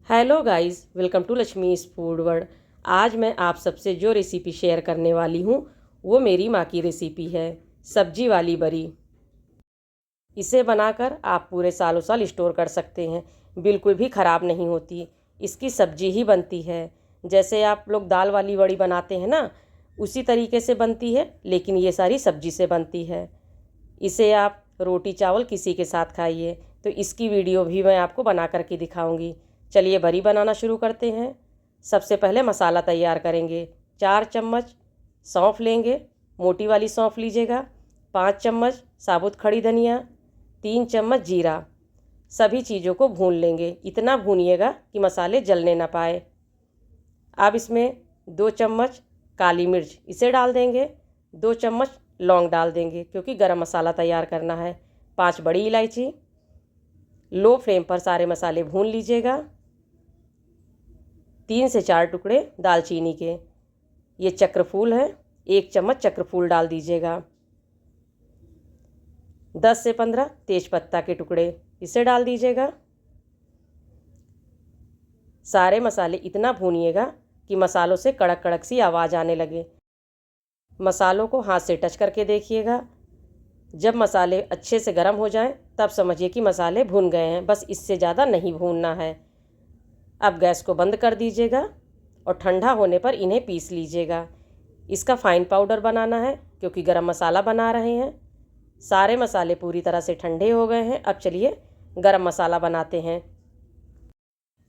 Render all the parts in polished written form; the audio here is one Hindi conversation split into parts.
Hello guys, welcome to Lakshmi's food world. आज मैं आप सबसे जो रेसिपी शेयर करने वाली हूँ वो मेरी माँ की रेसिपी है, सब्जी वाली बरी। इसे बनाकर आप पूरे सालों साल स्टोर कर सकते हैं, बिल्कुल भी ख़राब नहीं होती। इसकी सब्जी ही बनती है, जैसे आप लोग दाल वाली बड़ी बनाते हैं ना, उसी तरीके से बनती है, लेकिन ये सारी सब्जी से बनती है। इसे आप रोटी चावल किसी के साथ खाइए। तो इसकी वीडियो भी मैं आपको बना करके दिखाऊंगी। चलिए बरी बनाना शुरू करते हैं। सबसे पहले मसाला तैयार करेंगे। 4 चम्मच सौंफ लेंगे, मोटी वाली सौंफ लीजिएगा। 5 चम्मच साबुत खड़ी धनिया, 3 चम्मच जीरा। सभी चीज़ों को भून लेंगे, इतना भूनिएगा कि मसाले जलने ना पाए। अब इसमें 2 चम्मच काली मिर्च इसे डाल देंगे। 2 चम्मच लौंग डाल देंगे क्योंकि गरम मसाला तैयार करना है। 5 बड़ी इलायची। लो फ्लेम पर सारे मसाले भून लीजिएगा। 3 से 4 टुकड़े दालचीनी के। ये चक्रफूल है, 1 चम्मच चक्रफूल डाल दीजिएगा। 10 से 15 तेजपत्ता के टुकड़े इसे डाल दीजिएगा। सारे मसाले इतना भूनिएगा कि मसालों से कड़क कड़क सी आवाज़ आने लगे। मसालों को हाथ से टच करके देखिएगा। जब मसाले अच्छे से गर्म हो जाएं तब समझिए कि मसाले भून गए हैं, बस इससे ज़्यादा नहीं भूनना है। अब गैस को बंद कर दीजिएगा और ठंडा होने पर इन्हें पीस लीजिएगा। इसका फाइन पाउडर बनाना है क्योंकि गरम मसाला बना रहे हैं। सारे मसाले पूरी तरह से ठंडे हो गए हैं। अब चलिए गरम मसाला बनाते हैं।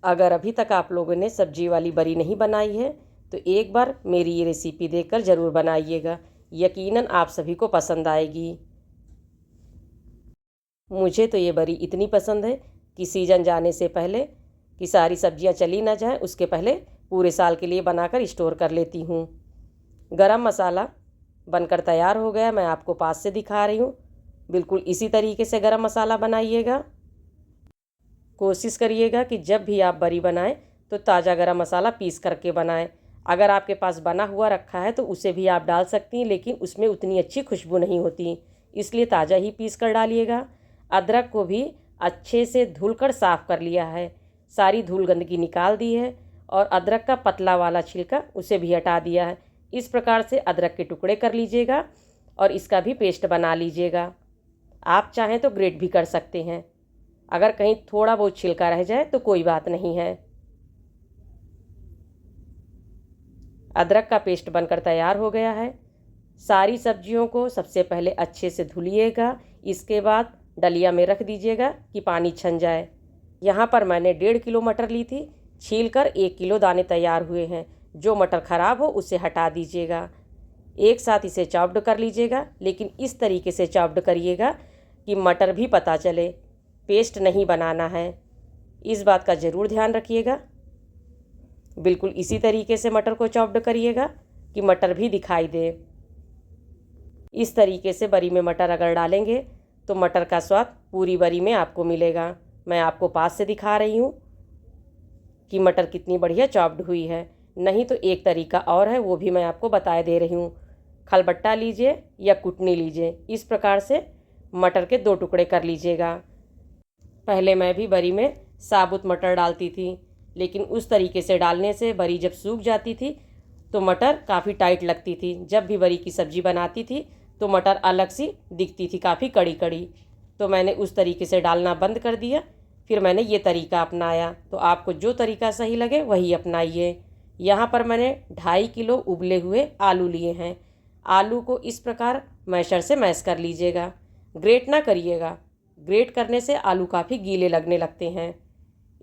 अगर अभी तक आप लोगों ने सब्जी वाली बरी नहीं बनाई है तो एक बार मेरी ये रेसिपी देखकर ज़रूर बनाइएगा, यकीनन आप सभी को पसंद आएगी। मुझे तो ये बरी इतनी पसंद है कि सीज़न जाने से पहले कि सारी सब्जियां चली ना जाएं, उसके पहले पूरे साल के लिए बनाकर स्टोर कर लेती हूँ। गरम मसाला बनकर तैयार हो गया, मैं आपको पास से दिखा रही हूँ। बिल्कुल इसी तरीके से गरम मसाला बनाइएगा। कोशिश करिएगा कि जब भी आप बरी बनाएं तो ताज़ा गरम मसाला पीस करके बनाएं। अगर आपके पास बना हुआ रखा है तो उसे भी आप डाल सकती हैं, लेकिन उसमें उतनी अच्छी खुशबू नहीं होती, इसलिए ताज़ा ही पीस कर डालिएगा। अदरक को भी अच्छे से धुलकर साफ़ कर लिया है, सारी धूल गंदगी निकाल दी है और अदरक का पतला वाला छिलका उसे भी हटा दिया है। इस प्रकार से अदरक के टुकड़े कर लीजिएगा और इसका भी पेस्ट बना लीजिएगा। आप चाहें तो ग्रेट भी कर सकते हैं। अगर कहीं थोड़ा बहुत छिलका रह जाए तो कोई बात नहीं है। अदरक का पेस्ट बनकर तैयार हो गया है। सारी सब्जियों को सबसे पहले अच्छे से धुलिएगा, इसके बाद डलिया में रख दीजिएगा कि पानी छन जाए। यहाँ पर मैंने 1.5 किलो मटर ली थी, छीलकर 1 किलो दाने तैयार हुए हैं। जो मटर ख़राब हो उसे हटा दीजिएगा। एक साथ इसे चॉप्ड कर लीजिएगा, लेकिन इस तरीके से चॉप्ड करिएगा कि मटर भी पता चले, पेस्ट नहीं बनाना है। इस बात का ज़रूर ध्यान रखिएगा। बिल्कुल इसी तरीके से मटर को चॉप्ड करिएगा कि मटर भी दिखाई दे। इस तरीके से बरी में मटर अगर डालेंगे तो मटर का स्वाद पूरी बरी में आपको मिलेगा। मैं आपको पास से दिखा रही हूँ कि मटर कितनी बढ़िया चॉप्ड हुई है। नहीं तो एक तरीका और है, वो भी मैं आपको बताए दे रही हूँ। खलबट्टा लीजिए या कुटनी लीजिए, इस प्रकार से मटर के 2 टुकड़े कर लीजिएगा। पहले मैं भी बरी में साबुत मटर डालती थी, लेकिन उस तरीके से डालने से बरी जब सूख जाती थी तो मटर काफ़ी टाइट लगती थी। जब भी बरी की सब्ज़ी बनाती थी तो मटर अलग सी दिखती थी, काफ़ी कड़ी कड़ी। तो मैंने उस तरीके से डालना बंद कर दिया। फिर मैंने ये तरीका अपनाया। तो आपको जो तरीका सही लगे वही अपनाइए। यहाँ पर मैंने 2.5 किलो उबले हुए आलू लिए हैं। आलू को इस प्रकार मैशर से मैश कर लीजिएगा, ग्रेट ना करिएगा। ग्रेट करने से आलू काफ़ी गीले लगने लगते हैं,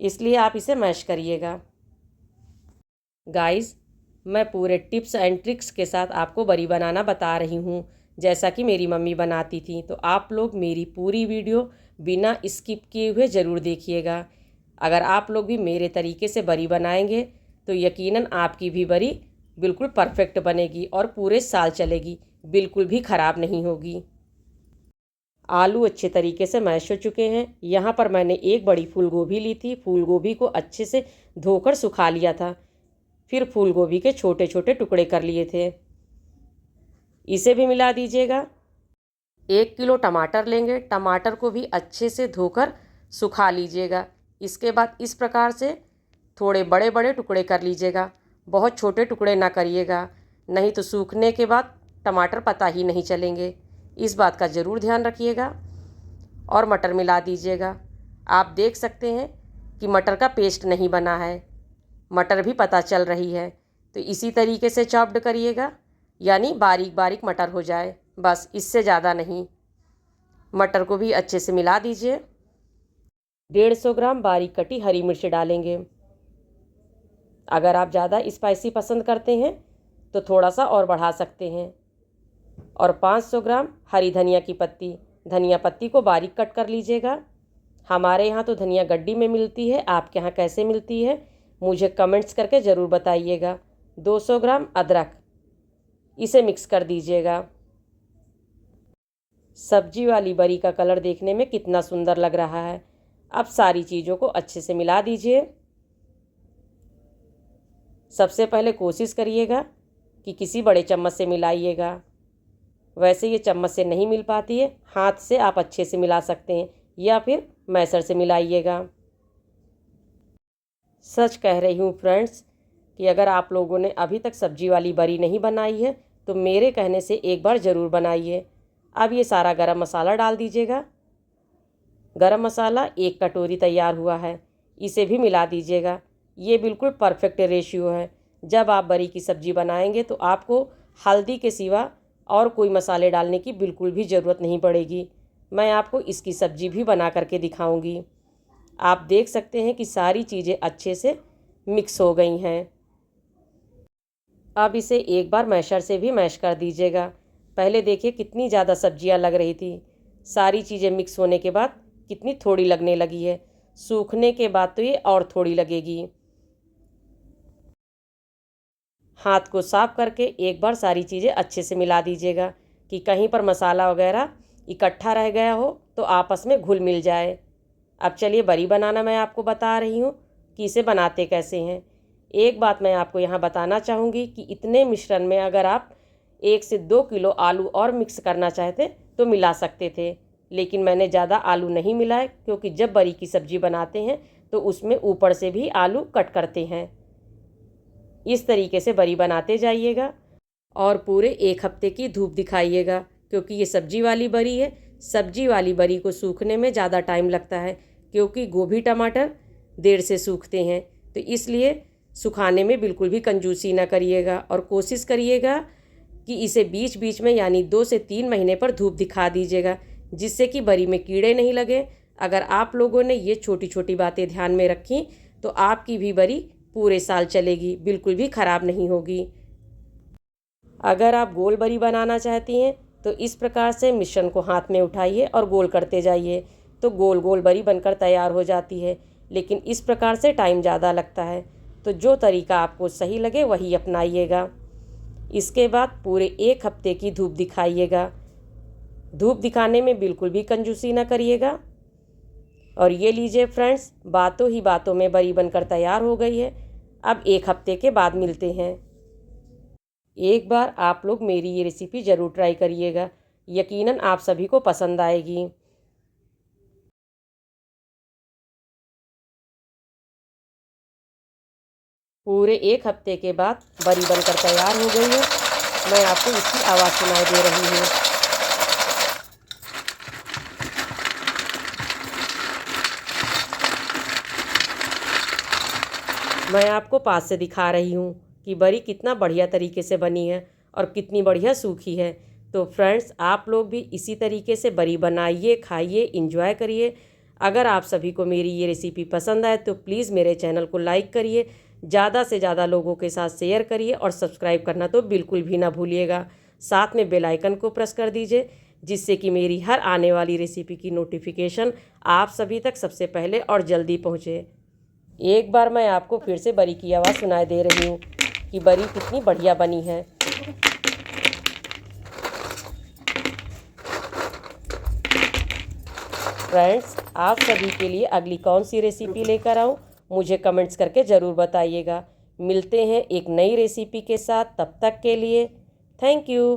इसलिए आप इसे मैश करिएगा। गाइस, मैं पूरे टिप्स एंड ट्रिक्स के साथ आपको बरी बनाना बता रही हूँ, जैसा कि मेरी मम्मी बनाती थी। तो आप लोग मेरी पूरी वीडियो बिना स्किप किए हुए ज़रूर देखिएगा। अगर आप लोग भी मेरे तरीके से बरी बनाएंगे तो यकीनन आपकी भी बरी बिल्कुल परफेक्ट बनेगी और पूरे साल चलेगी, बिल्कुल भी ख़राब नहीं होगी। आलू अच्छे तरीके से मैश हो चुके हैं। यहाँ पर मैंने एक बड़ी फूल गोभी ली थी। फूल गोभी को अच्छे से धोकर सुखा लिया था। फिर फूल गोभी के छोटे छोटे टुकड़े कर लिए थे, इसे भी मिला दीजिएगा। 1 किलो टमाटर लेंगे, टमाटर को भी अच्छे से धोकर सुखा लीजिएगा। इसके बाद इस प्रकार से थोड़े बड़े बड़े टुकड़े कर लीजिएगा, बहुत छोटे टुकड़े ना करिएगा, नहीं तो सूखने के बाद टमाटर पता ही नहीं चलेंगे। इस बात का ज़रूर ध्यान रखिएगा। और मटर मिला दीजिएगा। आप देख सकते हैं कि मटर का पेस्ट नहीं बना है, मटर भी पता चल रही है। तो इसी तरीके से चॉप्ड करिएगा, यानी बारीक बारीक मटर हो जाए, बस इससे ज़्यादा नहीं। मटर को भी अच्छे से मिला दीजिए। 150 ग्राम बारीक कटी हरी मिर्च डालेंगे। अगर आप ज़्यादा स्पाइसी पसंद करते हैं तो थोड़ा सा और बढ़ा सकते हैं। और 500 ग्राम हरी धनिया की पत्ती, धनिया पत्ती को बारीक कट कर लीजिएगा। हमारे यहाँ तो धनिया गड्डी में मिलती है, आपके यहाँ कैसे मिलती है मुझे कमेंट्स करके ज़रूर बताइएगा। 200 ग्राम अदरक, इसे मिक्स कर दीजिएगा। सब्जी वाली बरी का कलर देखने में कितना सुंदर लग रहा है। अब सारी चीज़ों को अच्छे से मिला दीजिए। सबसे पहले कोशिश करिएगा कि किसी बड़े चम्मच से मिलाइएगा। वैसे ये चम्मच से नहीं मिल पाती है, हाथ से आप अच्छे से मिला सकते हैं या फिर मैसर से मिलाइएगा। सच कह रही हूँ फ्रेंड्स कि अगर आप लोगों ने अभी तक सब्जी वाली बरी नहीं बनाई है तो मेरे कहने से एक बार ज़रूर बनाइए। अब ये सारा गरम मसाला डाल दीजिएगा। गरम मसाला 1 कटोरी तैयार हुआ है, इसे भी मिला दीजिएगा। ये बिल्कुल परफेक्ट रेशियो है। जब आप बरी की सब्ज़ी बनाएंगे तो आपको हल्दी के सिवा और कोई मसाले डालने की बिल्कुल भी ज़रूरत नहीं पड़ेगी। मैं आपको इसकी सब्ज़ी भी बना करके दिखाऊंगी। आप देख सकते हैं कि सारी चीज़ें अच्छे से मिक्स हो गई हैं। अब इसे एक बार मैशर से भी मैश कर दीजिएगा। पहले देखिए कितनी ज़्यादा सब्जियां लग रही थी, सारी चीज़ें मिक्स होने के बाद कितनी थोड़ी लगने लगी है। सूखने के बाद तो ये और थोड़ी लगेगी। हाथ को साफ करके एक बार सारी चीज़ें अच्छे से मिला दीजिएगा कि कहीं पर मसाला वगैरह इकट्ठा रह गया हो तो आपस में घुल मिल जाए। अब चलिए बरी बनाना मैं आपको बता रही हूँ कि इसे बनाते कैसे हैं। एक बात मैं आपको यहाँ बताना चाहूँगी कि इतने मिश्रण में अगर आप 1 से 2 किलो आलू और मिक्स करना चाहते तो मिला सकते थे, लेकिन मैंने ज़्यादा आलू नहीं मिलाए क्योंकि जब बरी की सब्ज़ी बनाते हैं तो उसमें ऊपर से भी आलू कट करते हैं। इस तरीके से बरी बनाते जाइएगा और पूरे 1 हफ्ते की धूप दिखाइएगा, क्योंकि ये सब्जी वाली बरी है। सब्जी वाली बरी को सूखने में ज़्यादा टाइम लगता है क्योंकि गोभी टमाटर देर से सूखते हैं, तो इसलिए सुखाने में बिल्कुल भी कंजूसी ना करिएगा और कोशिश करिएगा कि इसे बीच बीच में यानी 2 से 3 महीने पर धूप दिखा दीजिएगा, जिससे कि बरी में कीड़े नहीं लगे। अगर आप लोगों ने ये छोटी छोटी बातें ध्यान में रखी तो आपकी भी बरी पूरे साल चलेगी, बिल्कुल भी ख़राब नहीं होगी। अगर आप गोल बरी बनाना चाहती हैं तो इस प्रकार से मिश्रण को हाथ में उठाइए और गोल करते जाइए तो गोल गोल बरी बनकर तैयार हो जाती है, लेकिन इस प्रकार से टाइम ज़्यादा लगता है। तो जो तरीका आपको सही लगे वही अपनाइएगा। इसके बाद पूरे 1 हफ्ते की धूप दिखाइएगा। धूप दिखाने में बिल्कुल भी कंजूसी ना करिएगा। और ये लीजिए फ्रेंड्स, बातों ही बातों में बरी बनकर तैयार हो गई है। अब 1 हफ्ते के बाद मिलते हैं। एक बार आप लोग मेरी ये रेसिपी ज़रूर ट्राई करिएगा, यकीनन आप सभी को पसंद आएगी। पूरे 1 हफ्ते के बाद बरी बनकर तैयार हो गई है। मैं आपको इसकी आवाज़ सुनाई दे रही हूँ। मैं आपको पास से दिखा रही हूँ कि बरी कितना बढ़िया तरीके से बनी है और कितनी बढ़िया सूखी है। तो फ्रेंड्स, आप लोग भी इसी तरीके से बरी बनाइए, खाइए, इंजॉय करिए। अगर आप सभी को मेरी ये रेसिपी पसंद आए तो प्लीज़ मेरे चैनल को लाइक करिए, ज़्यादा से ज़्यादा लोगों के साथ शेयर करिए और सब्सक्राइब करना तो बिल्कुल भी ना भूलिएगा। साथ में बेल आइकन को प्रेस कर दीजिए, जिससे कि मेरी हर आने वाली रेसिपी की नोटिफिकेशन आप सभी तक सबसे पहले और जल्दी पहुँचे। एक बार मैं आपको फिर से बरी की आवाज़ सुनाई दे रही हूँ कि बरी कितनी बढ़िया बनी है। फ्रेंड्स, आप सभी के लिए अगली कौन सी रेसिपी लेकर आऊँ मुझे कमेंट्स करके ज़रूर बताइएगा। मिलते हैं एक नई रेसिपी के साथ, तब तक के लिए थैंक यू।